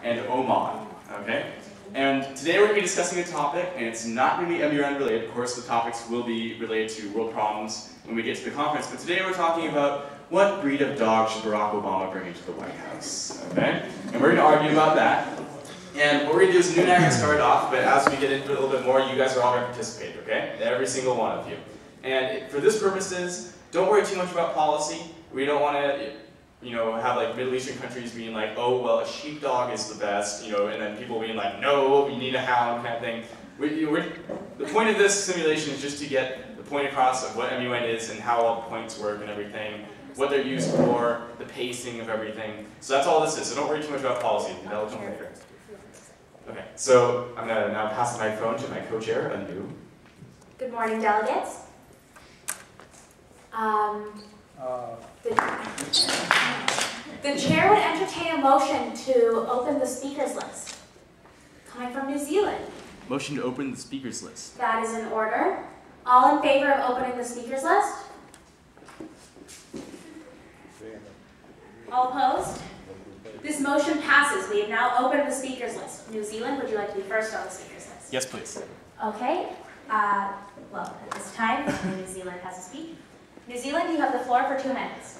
and Oman. Okay? And today we're going to be discussing a topic, and it's not going to be MUN related. Of course, the topics will be related to world problems when we get to the conference. But today we're talking about what breed of dog should Barack Obama bring into the White House. Okay? And we're going to argue about that. And what we're going to do is Noon and I are going to start off, but as we get into it a little bit more, you guys are all going to participate, okay? Every single one of you. And for this purposes, don't worry too much about policy. We don't want to, have like Middle Eastern countries being like, oh, well, a sheepdog is the best, and then people being like, no, we need a hound kind of thing. The point of this simulation is just to get the point across of what MUN is and how all the points work and everything, what they're used for, the pacing of everything. So that's all this is. So don't worry too much about policy. That'll come later. Okay, so I'm going to now pass the microphone to my co-chair, Anu. Good morning, delegates. The chair would entertain a motion to open the speakers list. Coming from New Zealand. Motion to open the speakers list. That is in order. All in favor of opening the speakers list? All opposed? This motion passes. We have now opened the speakers list. New Zealand, would you like to be first on the speakers list? Yes, please. Okay. Well, at this time, New Zealand has to speak. New Zealand, you have the floor for 2 minutes.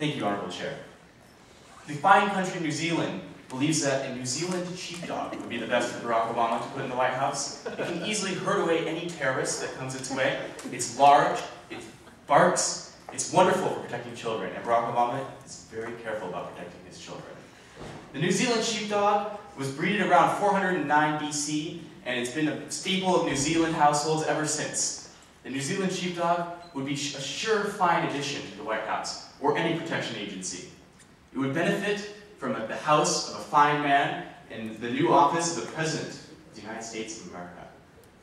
Thank you, Honorable Chair. The fine country New Zealand believes that a New Zealand sheepdog would be the best for Barack Obama to put in the White House. It can easily herd away any terrorist that comes its way. It's large, it barks, it's wonderful for protecting children, and Barack Obama is very careful about protecting his children. The New Zealand sheepdog was breeded around 409 BC, and it's been a staple of New Zealand households ever since. The New Zealand sheepdog would be a surefire addition to the White House, or any protection agency. It would benefit from the house of a fine man in the new office of the President of the United States of America.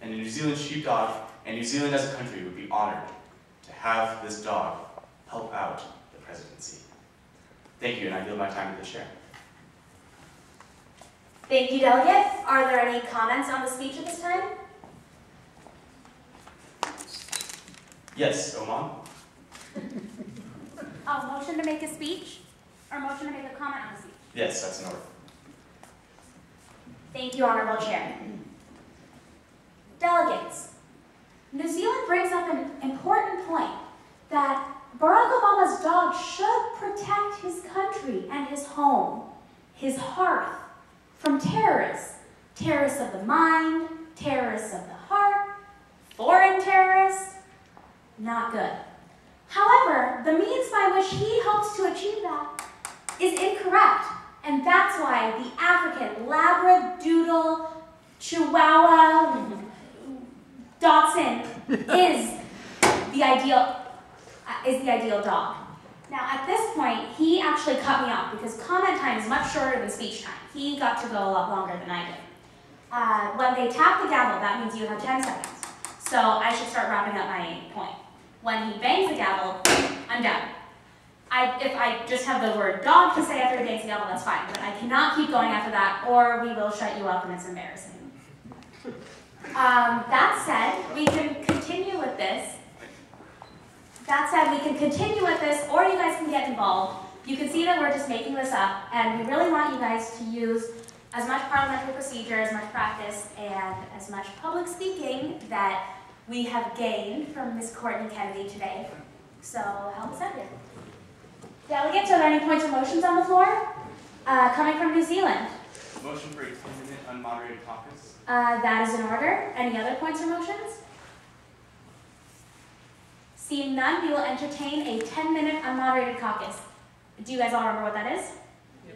And the New Zealand sheepdog, and New Zealand as a country, would be honored to have this dog help out the presidency. Thank you, and I yield my time to the chair. Thank you, delegate. Are there any comments on the speech at this time? Yes, Oman? Motion to make a speech? Or motion to make a comment on the speech? Yes, that's in order. Thank you, Honorable Chair. Delegates, New Zealand brings up an important point that Barack Obama's dog should protect his country and his home, his hearth, from terrorists. Terrorists of the mind, terrorists of the heart, foreign terrorists. Not good. However, the means by which he hopes to achieve that is incorrect. And that's why the African Labradoodle Chihuahua Dachshund is the ideal dog. Now, at this point, he actually cut me off because comment time is much shorter than speech time. He got to go a lot longer than I did. When they tap the gavel, that means you have 10 seconds. So I should start wrapping up my point. When he bangs the gavel, I'm done. If I just have the word dog to say after he bangs the gavel, that's fine. But I cannot keep going after that, or we will shut you up and it's embarrassing. That said, we can continue with this. Or you guys can get involved. You can see that we're just making this up, and we really want you guys to use as much parliamentary procedure, as much practice, and as much public speaking that we have gained from Ms. Courtney Kennedy today. So help us out here. Delegates, are there any points or motions on the floor? Coming from New Zealand. Motion for a 10-minute unmoderated caucus. That is in order. Any other points or motions? Seeing none, we will entertain a 10-minute unmoderated caucus. Do you guys all remember what that is? Yes.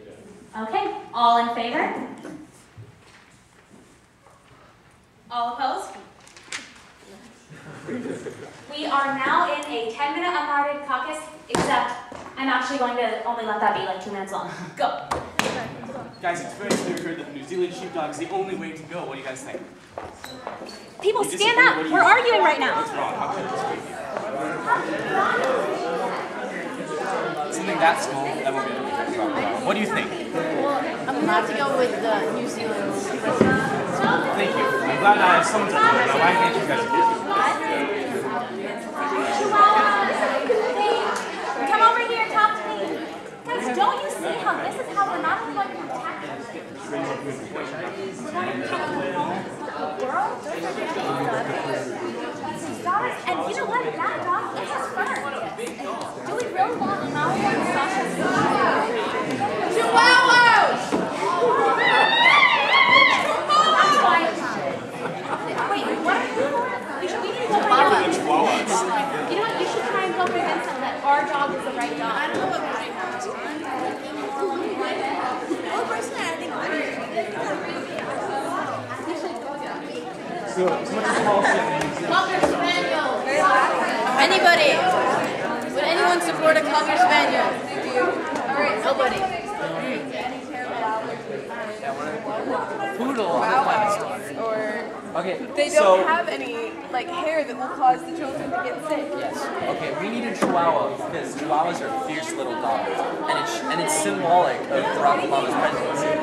Okay, all in favor? All opposed? We are now in a 10-minute unmoderated caucus, except I'm actually going to only let that be like 2 minutes long. Go. Guys, it's very clear here that the New Zealand sheepdog is the only way to go. What do you guys think? People, stand up. We're arguing right now. What's wrong? How could it just be here? Something that small, that won't be able to be wrong. What do you think? Well, I'm going to have to go with New Zealand president. Thank you. I'm glad I have someone to vote. Now, why can't you guys agree? Come over here, talk to me. see how this is how we're not only going to protect them, we're going to take them home the world. Don't forget these dogs. And you know what? That dog, it has fur. Do we really want Malinois sausages? Chihuahuas! That's why. Wait, what are we for? We need to go find out. Chihuahuas. You know what? You should try and go convince them that our dog is the right dog. I don't know what right dog is. Oh, personally, I think Cocker Spaniel. Anybody? Would anyone support a Cocker Spaniel? Alright, nobody. Poodle Okay, they don't have any like hair that will cause the children to get sick. Yes. Okay, we need a Chihuahua because Chihuahuas are fierce little dogs, and it's symbolic of Barack Obama's presidency.